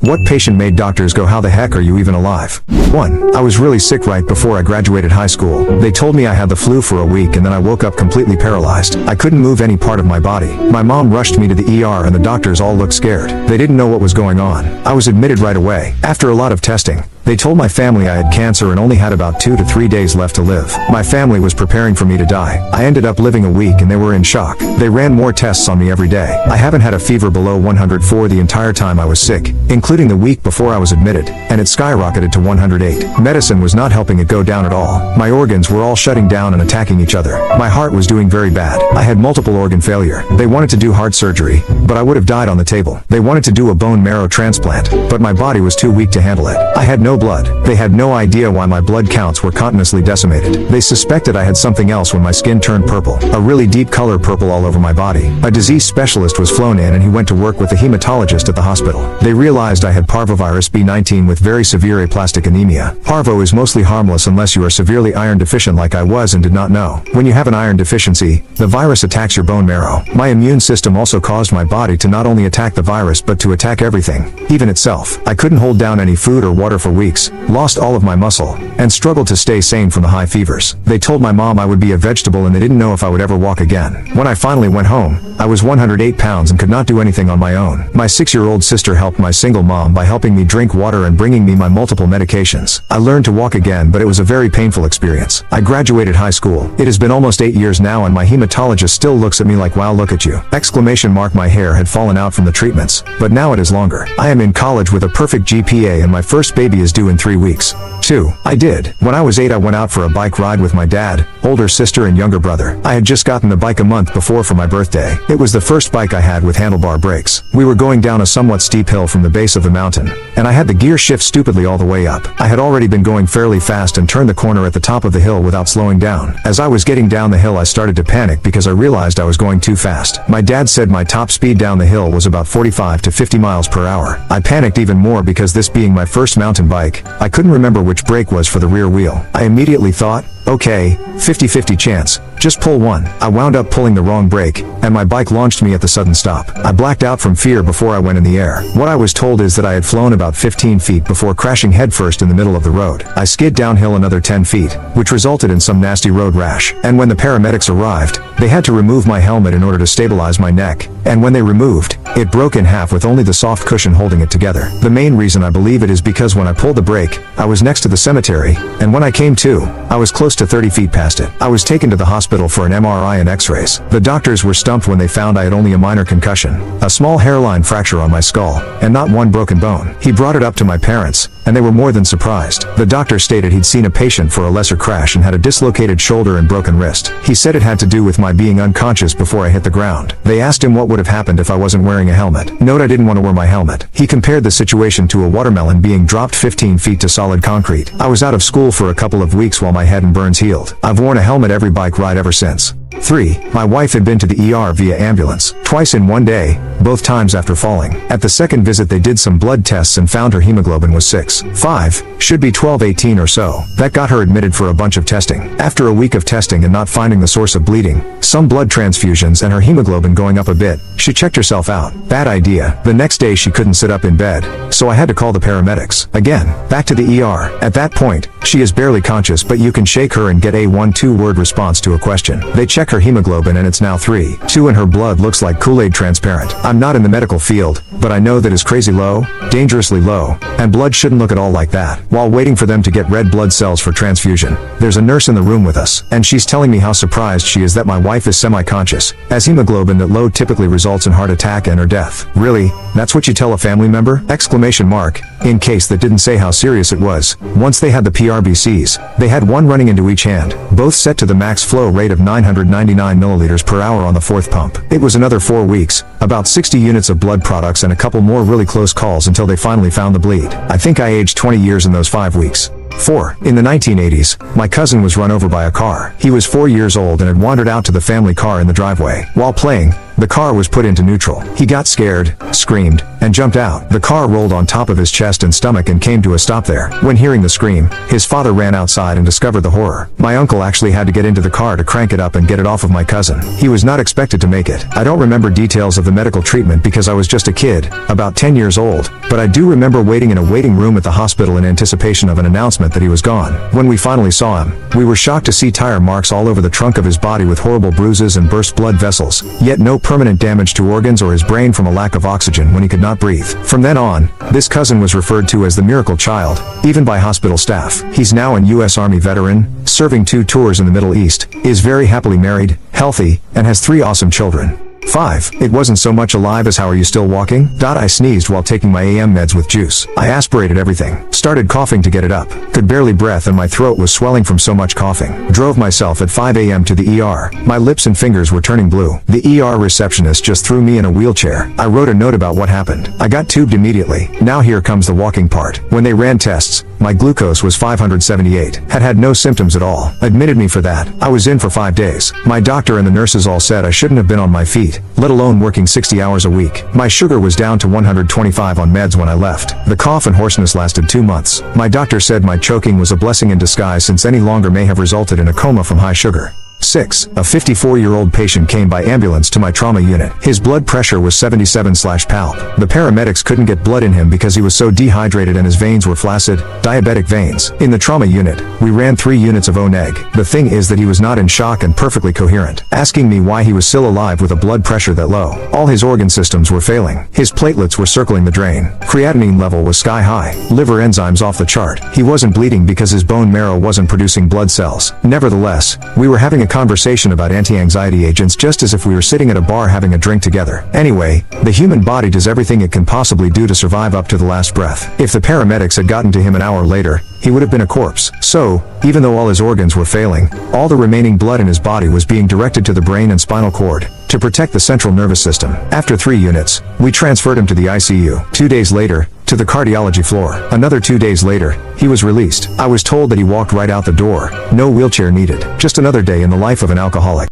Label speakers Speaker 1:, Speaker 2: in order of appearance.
Speaker 1: What patient made doctors go, how the heck are you even alive? 1. I was really sick right before I graduated high school. They told me I had the flu for a week and then I woke up completely paralyzed. I couldn't move any part of my body. My mom rushed me to the ER and the doctors all looked scared. They didn't know what was going on. I was admitted right away. After a lot of testing, they told my family I had cancer and only had about 2 to 3 days left to live. My family was preparing for me to die. I ended up living a week and they were in shock. They ran more tests on me every day. I haven't had a fever below 104 the entire time I was sick, including the week before I was admitted, and it skyrocketed to 108. Medicine was not helping it go down at all. My organs were all shutting down and attacking each other. My heart was doing very bad. I had multiple organ failure. They wanted to do heart surgery, but I would have died on the table. They wanted to do a bone marrow transplant, but my body was too weak to handle it. I had no blood. They had no idea why my blood counts were continuously decimated. They suspected I had something else when my skin turned purple, a really deep color purple all over my body. A disease specialist was flown in and he went to work with a hematologist at the hospital. They realized I had parvovirus B19 with very severe aplastic anemia. Parvo is mostly harmless unless you are severely iron deficient like I was and did not know. When you have an iron deficiency, the virus attacks your bone marrow. My immune system also caused my body to not only attack the virus but to attack everything, even itself. I couldn't hold down any food or water for weeks, lost all of my muscle, and struggled to stay sane from the high fevers. They told my mom I would be a vegetable and they didn't know if I would ever walk again. When I finally went home, I was 108 pounds and could not do anything on my own. My 6-year-old sister helped my single mom by helping me drink water and bringing me my multiple medications. I learned to walk again, but it was a very painful experience. I graduated high school. It has been almost 8 years now and my hematologist still looks at me like, wow, look at you. Exclamation mark. My hair had fallen out from the treatments, but now it is longer. I am in college with a perfect GPA and my first baby is due in 3 weeks. 2. I did. When I was 8 I went out for a bike ride with my dad, older sister and younger brother. I had just gotten the bike a month before for my birthday. It was the first bike I had with handlebar brakes. We were going down a somewhat steep hill from the base of the mountain, and I had the gear shift stupidly all the way up. I had already been going fairly fast and turned the corner at the top of the hill without slowing down. As I was getting down the hill I started to panic because I realized I was going too fast. My dad said my top speed down the hill was about 45 to 50 miles per hour. I panicked even more because this being my first mountain bike, I couldn't remember which brake was for the rear wheel. I immediately thought, okay, 50-50 chance, just pull one. I wound up pulling the wrong brake, and my bike launched me at the sudden stop. I blacked out from fear before I went in the air. What I was told is that I had flown about 15 feet before crashing headfirst in the middle of the road. I skid downhill another 10 feet, which resulted in some nasty road rash. And when the paramedics arrived, they had to remove my helmet in order to stabilize my neck. And when they removed, it broke in half with only the soft cushion holding it together. The main reason I believe it is because when I pulled the brake, I was next to the cemetery, and when I came to, I was close to 30 feet past it. I was taken to the hospital for an MRI and x-rays. The doctors were stumped when they found I had only a minor concussion, a small hairline fracture on my skull, and not one broken bone. He brought it up to my parents, and they were more than surprised. The doctor stated he'd seen a patient for a lesser crash and had a dislocated shoulder and broken wrist. He said it had to do with my being unconscious before I hit the ground. They asked him what would have happened if I wasn't wearing a helmet. Note I didn't want to wear my helmet. He compared the situation to a watermelon being dropped 15 feet to solid concrete. I was out of school for a couple of weeks while my head and burns healed. I've worn a helmet every bike ride ever since. 3. My wife had been to the ER via ambulance, twice in one day, both times after falling. At the second visit they did some blood tests and found her hemoglobin was 6.5, should be 12-18 or so. That got her admitted for a bunch of testing. After a week of testing and not finding the source of bleeding, some blood transfusions and her hemoglobin going up a bit, she checked herself out. Bad idea. The next day she couldn't sit up in bed, so I had to call the paramedics. Again, back to the ER. At that point, she is barely conscious but you can shake her and get a 1-2 word response to a question. They check her hemoglobin and it's now 3.2 and her blood looks like Kool-Aid transparent. I'm not in the medical field, but I know that is crazy low, dangerously low, and blood shouldn't look at all like that. While waiting for them to get red blood cells for transfusion, there's a nurse in the room with us, and she's telling me how surprised she is that my wife is semi-conscious, as hemoglobin that low typically results in heart attack and or death. Really? That's what you tell a family member? Exclamation mark. In case that didn't say how serious it was, once they had the PRBCs, they had one running into each hand, both set to the max flow rate of 999 milliliters per hour on the fourth pump. It was another 4 weeks, about 60 units of blood products and a couple more really close calls until they finally found the bleed. I think I aged 20 years in those 5 weeks. 4. In the 1980s, my cousin was run over by a car. He was 4 years old and had wandered out to the family car in the driveway. While playing, The car was put into neutral. He got scared, screamed, and jumped out. The car rolled on top of his chest and stomach and came to a stop there. When hearing the scream, his father ran outside and discovered the horror. My uncle actually had to get into the car to crank it up and get it off of my cousin. He was not expected to make it. I don't remember details of the medical treatment because I was just a kid, about 10 years old, but I do remember waiting in a waiting room at the hospital in anticipation of an announcement that he was gone. When we finally saw him, we were shocked to see tire marks all over the trunk of his body with horrible bruises and burst blood vessels, yet no permanent damage to organs or his brain from a lack of oxygen when he could not breathe. From then on, this cousin was referred to as the miracle child, even by hospital staff. He's now an U.S. Army veteran, serving 2 tours in the Middle East, is very happily married, healthy, and has 3 awesome children. 5. It wasn't so much alive as how are you still walking? I sneezed while taking my AM meds with juice. I aspirated everything. Started coughing to get it up. Could barely breath and my throat was swelling from so much coughing. Drove myself at 5 a.m. to the ER. My lips and fingers were turning blue. The ER receptionist just threw me in a wheelchair. I wrote a note about what happened. I got tubed immediately. Now here comes the walking part. When they ran tests, my glucose was 578. Had no symptoms at all. Admitted me for that. I was in for 5 days. My doctor and the nurses all said I shouldn't have been on my feet, let alone working 60 hours a week. My sugar was down to 125 on meds when I left. The cough and hoarseness lasted 2 months. My doctor said my choking was a blessing in disguise since any longer may have resulted in a coma from high sugar. 6. A 54-year-old patient came by ambulance to my trauma unit. His blood pressure was 77/palp. The paramedics couldn't get blood in him because he was so dehydrated and his veins were flaccid, diabetic veins. In the trauma unit, we ran 3 units of O-neg. The thing is that he was not in shock and perfectly coherent, asking me why he was still alive with a blood pressure that low. All his organ systems were failing. His platelets were circling the drain. Creatinine level was sky high. Liver enzymes off the chart. He wasn't bleeding because his bone marrow wasn't producing blood cells. Nevertheless, we were having a conversation about anti-anxiety agents just as if we were sitting at a bar having a drink together. Anyway, the human body does everything it can possibly do to survive up to the last breath. If the paramedics had gotten to him an hour later, he would have been a corpse. So, even though all his organs were failing, all the remaining blood in his body was being directed to the brain and spinal cord to protect the central nervous system. After 3 units, we transferred him to the ICU. 2 days later, to the cardiology floor. Another 2 days later, he was released. I was told that he walked right out the door. No wheelchair needed. Just another day in the life of an alcoholic.